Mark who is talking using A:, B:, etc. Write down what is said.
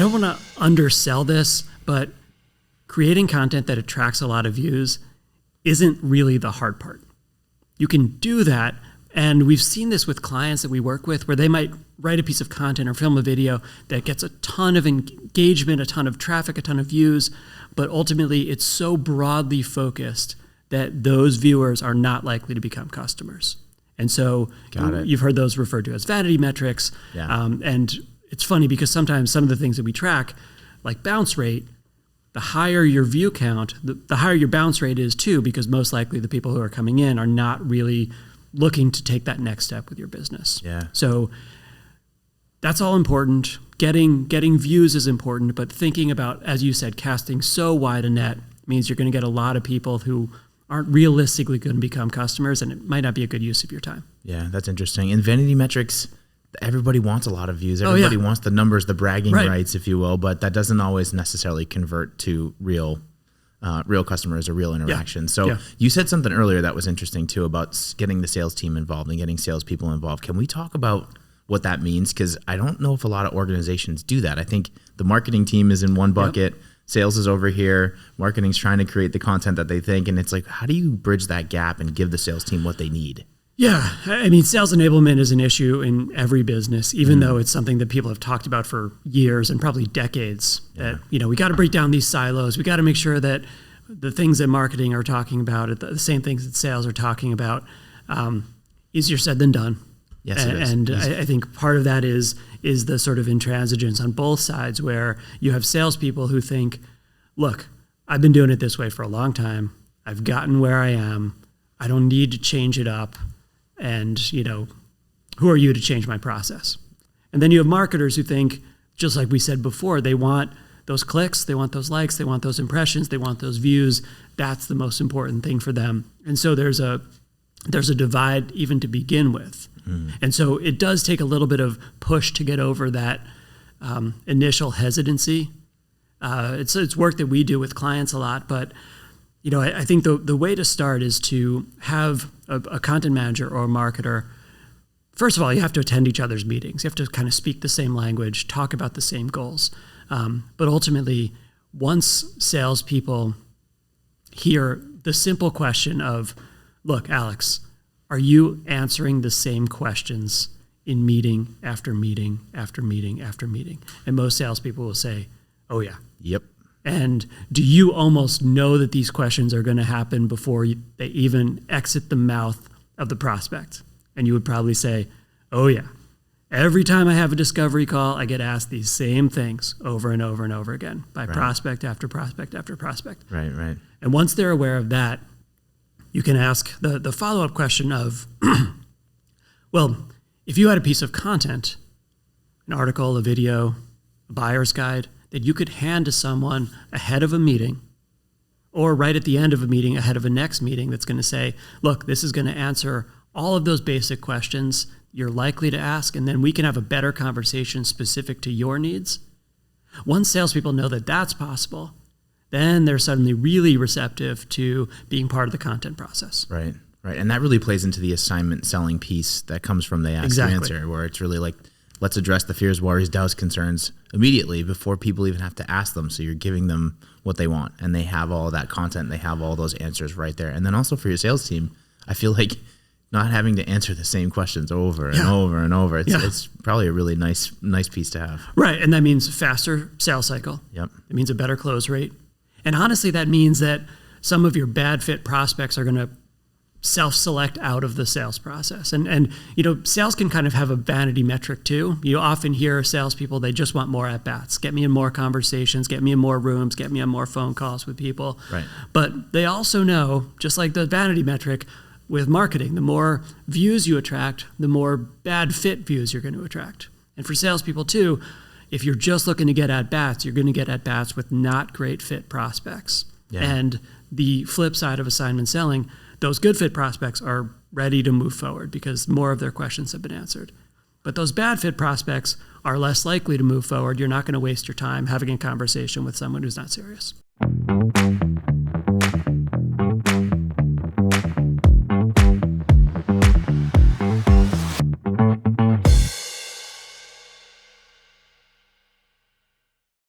A: don't want to undersell this, but creating content that attracts a lot of views isn't really the hard part. You can do that, and we've seen this with clients that we work with where they might write a piece of content or film a video that gets a ton of engagement, a ton of traffic, a ton of views, but ultimately it's so broadly focused that those viewers are not likely to become customers. And so you've heard those referred to as vanity metrics.
B: Yeah.
A: And it's funny because sometimes some of the things that we track, like bounce rate, the higher your view count, the higher your bounce rate is too, because most likely the people who are coming in are not really looking to take that next step with your business.
B: Yeah.
A: So that's all important. Getting views is important, but thinking about, as you said, casting so wide a net means you're going to get a lot of people who aren't realistically going to become customers, and it might not be a good use of your time.
B: Yeah, that's interesting. In vanity metrics, everybody wants a lot of views. Everybody wants the numbers, the bragging rights, if you will, but that doesn't always necessarily convert to real customers or real interaction. So you said something earlier that was interesting too about getting the sales team involved and getting salespeople involved. Can we talk about what that means? Because I don't know if a lot of organizations do that. I think the marketing team is in one bucket, sales is over here, marketing's trying to create the content that they think, and it's like, how do you bridge that gap and give the sales team what they need?
A: Yeah, I mean, sales enablement is an issue in every business, even though it's something that people have talked about for years and probably decades. That, we got to break down these silos. We got to make sure that the things that marketing are talking about, the same things that sales are talking about, easier said than done.
B: Yes, it is.
A: And I think part of that is the sort of intransigence on both sides, where you have salespeople who think, look, I've been doing it this way for a long time. I've gotten where I am. I don't need to change it up. And, who are you to change my process? And then you have marketers who think, just like we said before, they want those clicks, they want those likes, they want those impressions, they want those views. That's the most important thing for them. And so there's a divide even to begin with. And so it does take a little bit of push to get over that initial hesitancy. It's work that we do with clients a lot, but I think the way to start is to have a content manager or a marketer. First of all, you have to attend each other's meetings. You have to kind of speak the same language, talk about the same goals. But ultimately, once salespeople hear the simple question of, look, Alex, are you answering the same questions in meeting after meeting after meeting after meeting? And most salespeople will say, oh yeah.
B: Yep.
A: And do you almost know that these questions are going to happen before they even exit the mouth of the prospect? And you would probably say, oh yeah. Every time I have a discovery call, I get asked these same things over and over and over again by prospect after prospect after prospect.
B: Right.
A: And once they're aware of that, you can ask the follow-up question of, well, if you had a piece of content, an article, a video, a buyer's guide, that you could hand to someone ahead of a meeting or right at the end of a meeting ahead of a next meeting that's going to say, look, this is going to answer all of those basic questions you're likely to ask, and then we can have a better conversation specific to your needs. Once salespeople know that that's possible, then they're suddenly really receptive to being part of the content process.
B: Right. And that really plays into the assignment selling piece that comes from the ask and answer, where it's really like, let's address the fears, worries, doubts, concerns immediately before people even have to ask them. So you're giving them what they want, and they have all that content, they have all those answers right there. And then also for your sales team, I feel like not having to answer the same questions over and over and over. It's probably a really nice piece to have.
A: Right. And that means faster sales cycle.
B: Yep.
A: It means a better close rate. And honestly, that means that some of your bad fit prospects are going to self-select out of the sales process. And sales can kind of have a vanity metric too. You often hear salespeople, they just want more at-bats. Get me in more conversations, get me in more rooms, get me on more phone calls with people.
B: Right.
A: But they also know, just like the vanity metric with marketing, the more views you attract, the more bad fit views you're going to attract. And for salespeople too, if you're just looking to get at-bats, you're going to get at-bats with not great fit prospects. Yeah. And the flip side of assignment selling, those good fit prospects are ready to move forward because more of their questions have been answered. But those bad fit prospects are less likely to move forward. You're not going to waste your time having a conversation with someone who's not serious.